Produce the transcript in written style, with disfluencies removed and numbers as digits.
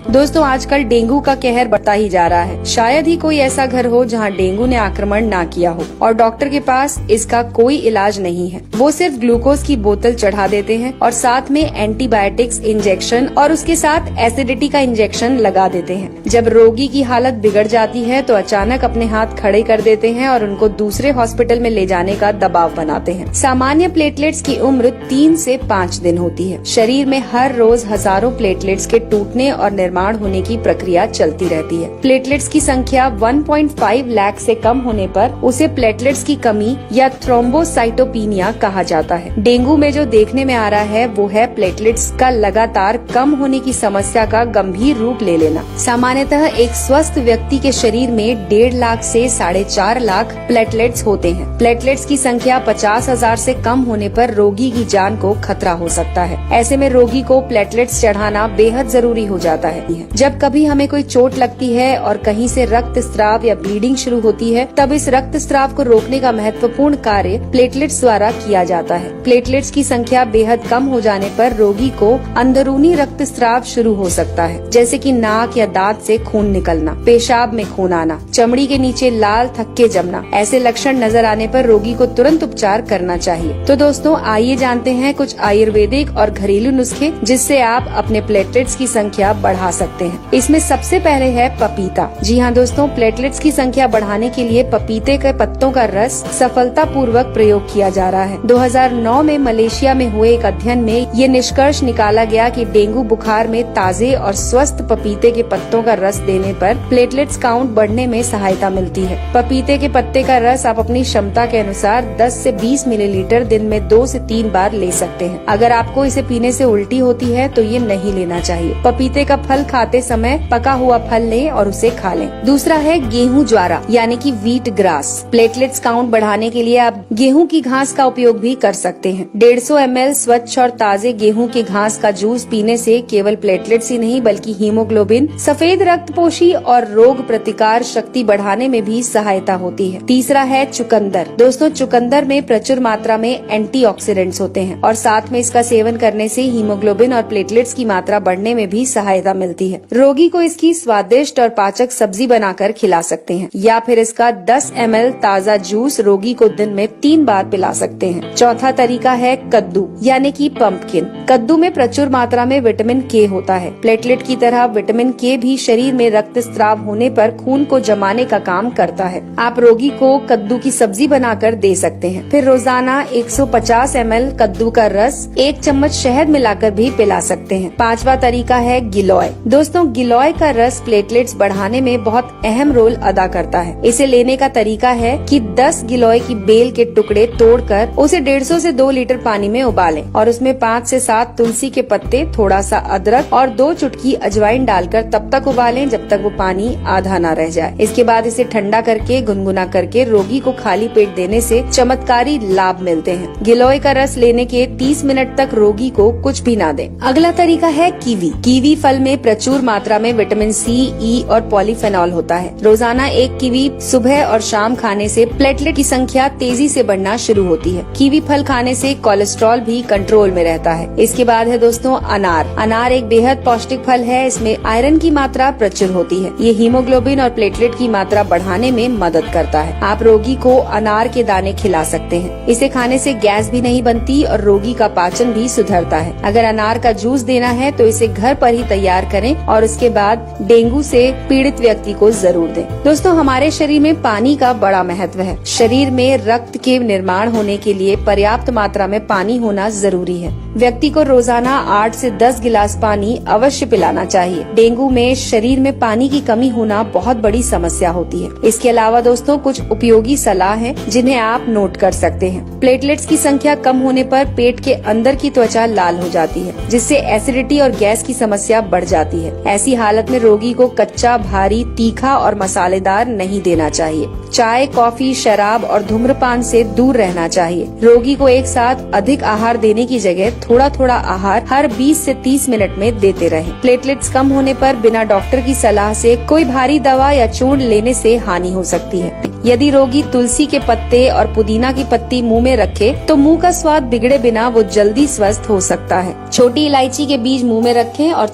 दोस्तों आजकल डेंगू का कहर बढ़ता ही जा रहा है। शायद ही कोई ऐसा घर हो जहां डेंगू ने आक्रमण ना किया हो और डॉक्टर के पास इसका कोई इलाज नहीं है। वो सिर्फ ग्लूकोज की बोतल चढ़ा देते हैं और साथ में एंटीबायोटिक्स इंजेक्शन और उसके साथ एसिडिटी का इंजेक्शन लगा देते हैं। जब रोगी की हालत बिगड़ जाती है तो अचानक अपने हाथ खड़े कर देते हैं और उनको दूसरे हॉस्पिटल में ले जाने का दबाव बनाते हैं। सामान्य प्लेटलेट्स की उम्र 3 से 5 दिन होती है। शरीर में हर रोज हजारों प्लेटलेट्स के टूटने और निर्माण होने की प्रक्रिया चलती रहती है। प्लेटलेट्स की संख्या 1.5 लाख से कम होने पर उसे प्लेटलेट्स की कमी या थ्रोम्बोसाइटोपिनिया कहा जाता है। डेंगू में जो देखने में आ रहा है वो है प्लेटलेट्स का लगातार कम होने की समस्या का गंभीर रूप ले लेना। सामान्यतः एक स्वस्थ व्यक्ति के शरीर में 1.5 लाख से 4.5 लाख प्लेटलेट्स होते हैं। प्लेटलेट्स की संख्या 50,000 से कम होने पर रोगी की जान को खतरा हो सकता है। ऐसे में रोगी को प्लेटलेट्स चढ़ाना बेहद जरूरी हो जाता है। जब कभी हमें कोई चोट लगती है और कहीं से रक्त स्राव या ब्लीडिंग शुरू होती है, तब इस रक्त स्राव को रोकने का महत्वपूर्ण कार्य प्लेटलेट्स द्वारा किया जाता है। प्लेटलेट्स की संख्या बेहद कम हो जाने पर रोगी को अंदरूनी रक्त स्राव शुरू हो सकता है, जैसे कि नाक या दांत से खून निकलना, पेशाब में खून आना, चमड़ी के नीचे लाल थक्के जमना। ऐसे लक्षण नजर आने पर रोगी को तुरंत उपचार करना चाहिए। तो दोस्तों आइए जानते हैं कुछ आयुर्वेदिक और घरेलू नुस्खे जिससे आप अपने प्लेटलेट्स की संख्या बढ़ा सकते हैं। इसमें सबसे पहले है पपीता। जी हाँ दोस्तों, प्लेटलेट्स की संख्या बढ़ाने के लिए पपीते के पत्तों का रस सफलतापूर्वक प्रयोग किया जा रहा है। 2009 में मलेशिया में हुए एक अध्ययन में ये निष्कर्ष निकाला गया कि डेंगू बुखार में ताजे और स्वस्थ पपीते के पत्तों का रस देने पर प्लेटलेट्स काउंट बढ़ने में सहायता मिलती है। पपीते के पत्ते का रस आप अपनी क्षमता के अनुसार 10 से 20 मिलीलीटर दिन में 2 से 3 बार ले सकते हैं। अगर आपको इसे पीने से उल्टी होती है तो ये नहीं लेना चाहिए। पपीते का फल खाते समय पका हुआ फल लें और उसे खा लें। दूसरा है गेहूं ज्वारा यानी कि व्हीट ग्रास। प्लेटलेट्स काउंट बढ़ाने के लिए आप गेहूं की घास का उपयोग भी कर सकते हैं। 150 ml स्वच्छ और ताजे गेहूं की घास का जूस पीने से केवल प्लेटलेट्स ही नहीं बल्कि हीमोग्लोबिन, सफेद रक्तपोशी और रोग प्रतिकार शक्ति बढ़ाने में भी सहायता होती है। तीसरा है चुकंदर। दोस्तों चुकंदर में प्रचुर मात्रा में एंटीऑक्सीडेंट्स होते हैं और साथ में इसका सेवन करने से हीमोग्लोबिन और प्लेटलेट्स की मात्रा बढ़ने में भी सहायता मिलती है। रोगी को इसकी स्वादिष्ट और पाचक सब्जी बनाकर खिला सकते हैं या फिर इसका 10 ml ताजा जूस रोगी को दिन में 3 बार पिला सकते हैं। चौथा तरीका है कद्दू यानी कि पंपकिन। कद्दू में प्रचुर मात्रा में विटामिन के होता है। प्लेटलेट की तरह विटामिन के भी शरीर में रक्त स्राव होने पर खून को जमाने का काम करता है। आप रोगी को कद्दू की सब्जी बनाकर दे सकते हैं। फिर रोजाना 150 ml कद्दू का रस 1 चम्मच शहद मिलाकर भी पिला सकते हैं। पांचवा तरीका है गिलोय। दोस्तों गिलोय का रस प्लेटलेट्स बढ़ाने में बहुत अहम रोल अदा करता है। इसे लेने का तरीका है कि 10 गिलोय की बेल के टुकड़े तोड़कर उसे 150 से 2 लीटर पानी में उबालें और उसमें 5 से 7 तुलसी के पत्ते, थोड़ा सा अदरक और 2 चुटकी अजवाइन डालकर तब तक उबालें जब तक वो पानी आधा ना रह जाए। इसके बाद इसे ठंडा करके गुनगुना करके रोगी को खाली पेट देने से चमत्कारी लाभ मिलते हैं। गिलोय का रस लेने के 30 मिनट तक रोगी को कुछ भी ना दें। अगला तरीका है कीवी। कीवी फल में प्रचुर मात्रा में विटामिन सी, ई और पॉलीफेनॉल होता है। रोजाना एक कीवी सुबह और शाम खाने से प्लेटलेट की संख्या तेजी से बढ़ना शुरू होती है। कीवी फल खाने से कोलेस्ट्रॉल भी कंट्रोल में रहता है। इसके बाद है दोस्तों अनार। अनार एक बेहद पौष्टिक फल है। इसमें आयरन की मात्रा प्रचुर होती है। ये हीमोग्लोबिन और प्लेटलेट की मात्रा बढ़ाने में मदद करता है। आप रोगी को अनार के दाने खिला सकते हैं। इसे खाने से गैस भी नहीं बनती और रोगी का पाचन भी सुधरता है। अगर अनार का जूस देना है तो इसे घर पर ही तैयार करें और उसके बाद डेंगू से पीड़ित व्यक्ति को जरूर दें। दोस्तों हमारे शरीर में पानी का बड़ा महत्व है। शरीर में रक्त के निर्माण होने के लिए पर्याप्त मात्रा में पानी होना जरूरी है। व्यक्ति को रोजाना 8 से 10 गिलास पानी अवश्य पिलाना चाहिए। डेंगू में शरीर में पानी की कमी होना बहुत बड़ी समस्या होती है। इसके अलावा दोस्तों कुछ उपयोगी सलाह है जिन्हें आप नोट कर सकते हैं। प्लेटलेट्स की संख्या कम होने पर पेट के अंदर की त्वचा लाल हो जाती है, जिससे एसिडिटी और गैस की समस्या बढ़ जाती है। ऐसी हालत में रोगी को कच्चा, भारी, तीखा और मसालेदार नहीं देना चाहिए। चाय, कॉफी, शराब और धूम्रपान से दूर रहना चाहिए। रोगी को एक साथ अधिक आहार देने की जगह थोड़ा थोड़ा आहार हर 20 से 30 मिनट में देते रहें। प्लेटलेट्स कम होने पर बिना डॉक्टर की सलाह से कोई भारी दवा या चूर्ण लेने से हानि हो सकती है। यदि रोगी तुलसी के पत्ते और पुदीना की पत्ती मुंह में रखे तो मुंह का स्वाद बिगड़े बिना वो जल्दी स्वस्थ हो सकता है। छोटी इलायची के बीज मुंह में रखें और